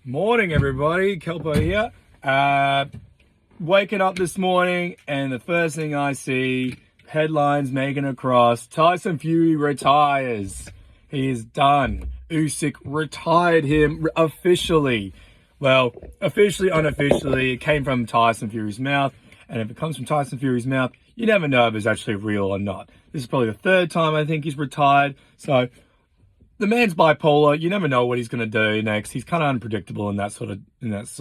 Morning, everybody. Kelpo here. Waking up this morning, and the first thing I see, headlines making across, Tyson Fury retires. He is done. Usyk retired him officially. Well, officially, unofficially, it came from Tyson Fury's mouth. And if it comes from Tyson Fury's mouth, you never know if it's actually real or not. This is probably the third time I think he's retired. So the man's bipolar. You never know what he's going to do next. He's kind of unpredictable in that sort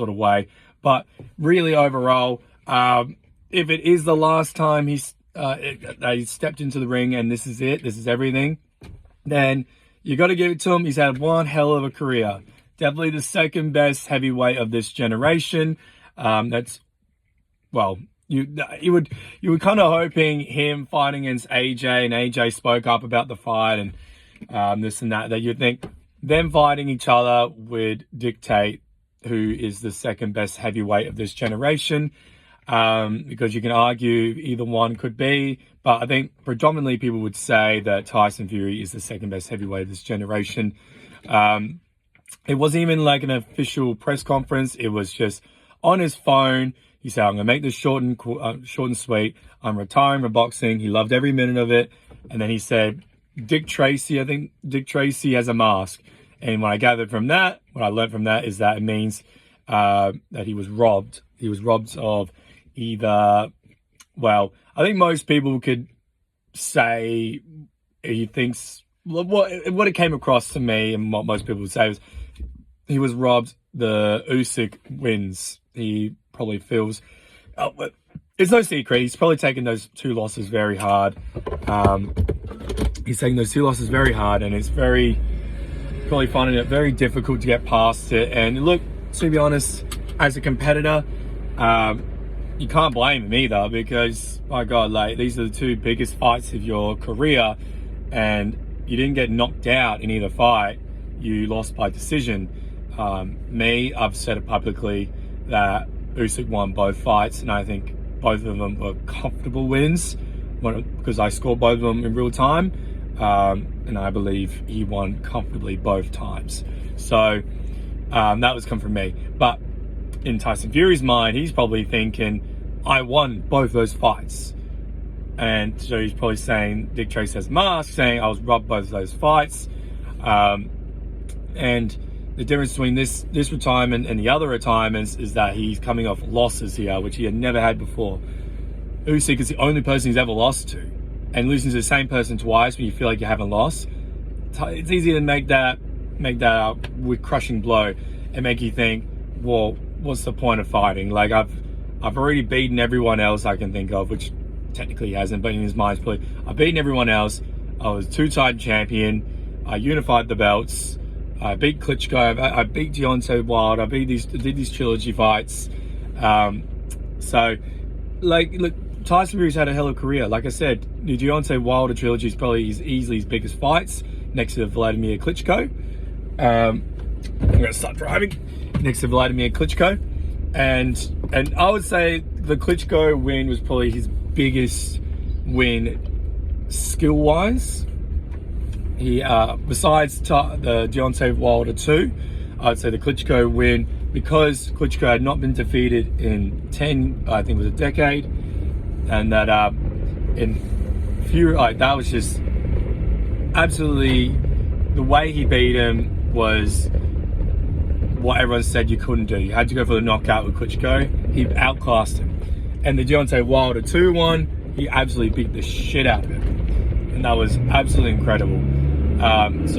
of way. But really, overall, if it is the last time he stepped into the ring and this is it, this is everything, then you got to give it to him. He's had one hell of a career. Definitely the second best heavyweight of this generation. You were kind of hoping him fighting against AJ, and AJ spoke up about the fight and this and that you'd think them fighting each other would dictate who is the second best heavyweight of this generation, because you can argue either one could be, but I think predominantly people would say that Tyson Fury is the second best heavyweight of this generation. It wasn't even like an official press conference. It was just on his phone. He said, I'm going to make this short and sweet. I'm retiring from boxing. He loved every minute of it. And then he said, Dick Tracy has a mask. And what I gathered from that, what I learned from that is that it means that he was robbed. He was robbed of either, well, I think most people could say he thinks, what it came across to me and what most people would say was he was robbed the Usyk wins. He probably feels, it's no secret, he's probably taken those two losses very hard. He's taking those two losses very hard, and it's probably finding it very difficult to get past it. And look, to be honest, as a competitor, you can't blame him either, because, my God, like, these are the two biggest fights of your career, and you didn't get knocked out in either fight. You lost by decision. I've said it publicly that Usyk won both fights, and I think both of them were comfortable wins because I scored both of them in real time. And I believe he won comfortably both times. So that was come from me. But in Tyson Fury's mind, he's probably thinking, I won both those fights. And so he's probably saying, Dick Tracy has a mask, saying I was robbed both of those fights. And the difference between this retirement and the other retirements is that he's coming off losses here, which he had never had before. Usyk is the only person he's ever lost to. And losing to the same person twice when you feel like you haven't lost, it's easy to make that up with crushing blow and make you think, well, what's the point of fighting? Like, I've already beaten everyone else I can think of, which technically he hasn't, but in his mind, probably, I've beaten everyone else. I was two-time champion. I unified the belts. I beat Klitschko. I beat Deontay Wilder. did these trilogy fights. So, like, look, Tyson Fury's had a hell of a career. Like I said, the Deontay Wilder trilogy is probably easily his biggest fights, next to Vladimir Klitschko. I'm going to start driving. Next to Vladimir Klitschko. And I would say the Klitschko win was probably his biggest win skill-wise. He, besides the Deontay Wilder 2, I'd say the Klitschko win, because Klitschko had not been defeated in 10, I think it was a decade. And that in Fury, like, that was just absolutely, the way he beat him was what everyone said you couldn't do. You had to go for the knockout with Klitschko. He outclassed him. And the Deontay Wilder 2 one, he absolutely beat the shit out of him. And that was absolutely incredible. And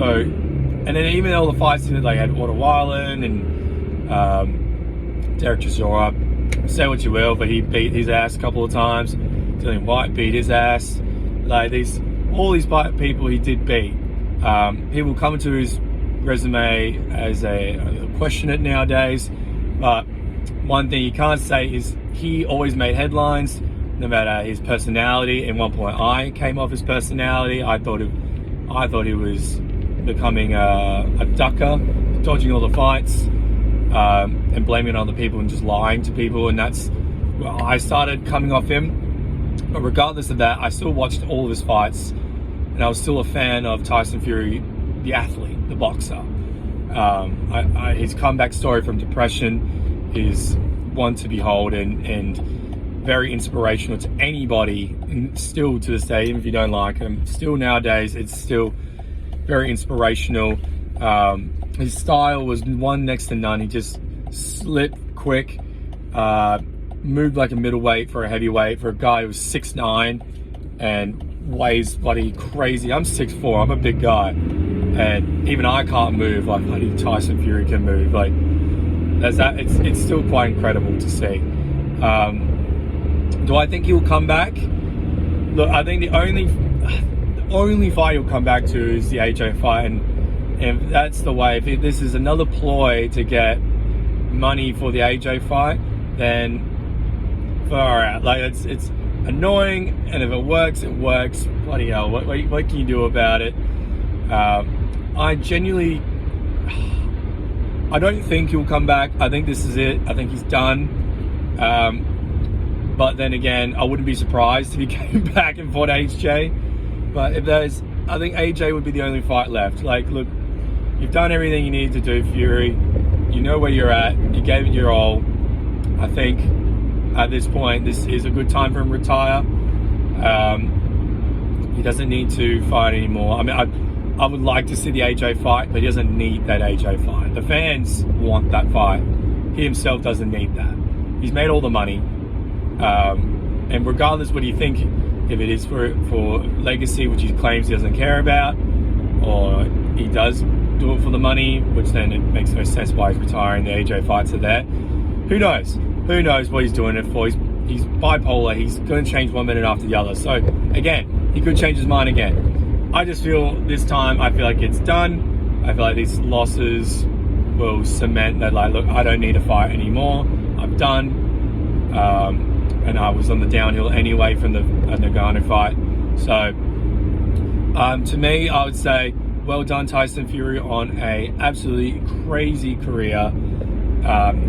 then even all the fights in it, like, had Otto Weiland and Derek Chisora. Say what you will, but he beat his ass a couple of times. Dillian White beat his ass. Like, all these people he did beat. People come to his resume as question it nowadays, but one thing you can't say is he always made headlines, no matter his personality. At one point, I came off his personality. I thought he was becoming a ducker, dodging all the fights. And blaming it on other people and just lying to people, and I started coming off him. But regardless of that, I still watched all of his fights, and I was still a fan of Tyson Fury, the athlete, the boxer. His comeback story from depression is one to behold, and very inspirational to anybody. And still to this day, even if you don't like him, still nowadays, it's still very inspirational. His style was one next to none. He just slipped quick, moved like a middleweight for a heavyweight, for a guy who was 6'9" and weighs bloody crazy. I'm 6'4", I'm a big guy, and even I can't move like bloody Tyson Fury can move. Like, there's that. It's still quite incredible to see. Do I think he'll come back? Look, I think the only fight he'll come back to is the AJ fight, and if that's the way, if this is another ploy to get money for the AJ fight, then far out. Like, it's annoying, and if it works, it works. Bloody hell, what can you do about it? I genuinely, I don't think he'll come back. I think this is it. I think he's done. But then again, I wouldn't be surprised if he came back and fought AJ. But if there's, I think AJ would be the only fight left. Like, look, you've done everything you need to do, Fury. You know where you're at. You gave it your all. I think at this point, this is a good time for him to retire. He doesn't need to fight anymore. I mean, I would like to see the AJ fight, but he doesn't need that AJ fight. The fans want that fight. He himself doesn't need that. He's made all the money. And regardless what you think, if it is for legacy, which he claims he doesn't care about, or he does do it for the money, which then it makes no sense why he's retiring. The AJ fights are there. Who knows? Who knows what he's doing it for? He's bipolar. He's going to change 1 minute after the other. So again, he could change his mind again. I just feel this time, I feel like it's done. I feel like these losses will cement that, like, look, I don't need to fight anymore. I'm done. And I was on the downhill anyway from the Nagano fight. So to me, I would say, well done, Tyson Fury, on a absolutely crazy career.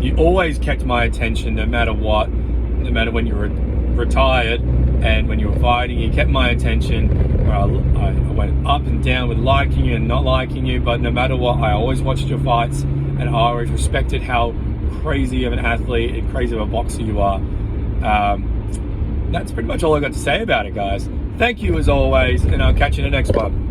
You always kept my attention, no matter what, no matter when you were retired and when you were fighting. You kept my attention. I went up and down with liking you and not liking you, but no matter what, I always watched your fights, and I always respected how crazy of an athlete and crazy of a boxer you are. That's pretty much all I got to say about it, guys. Thank you as always, and I'll catch you in the next one.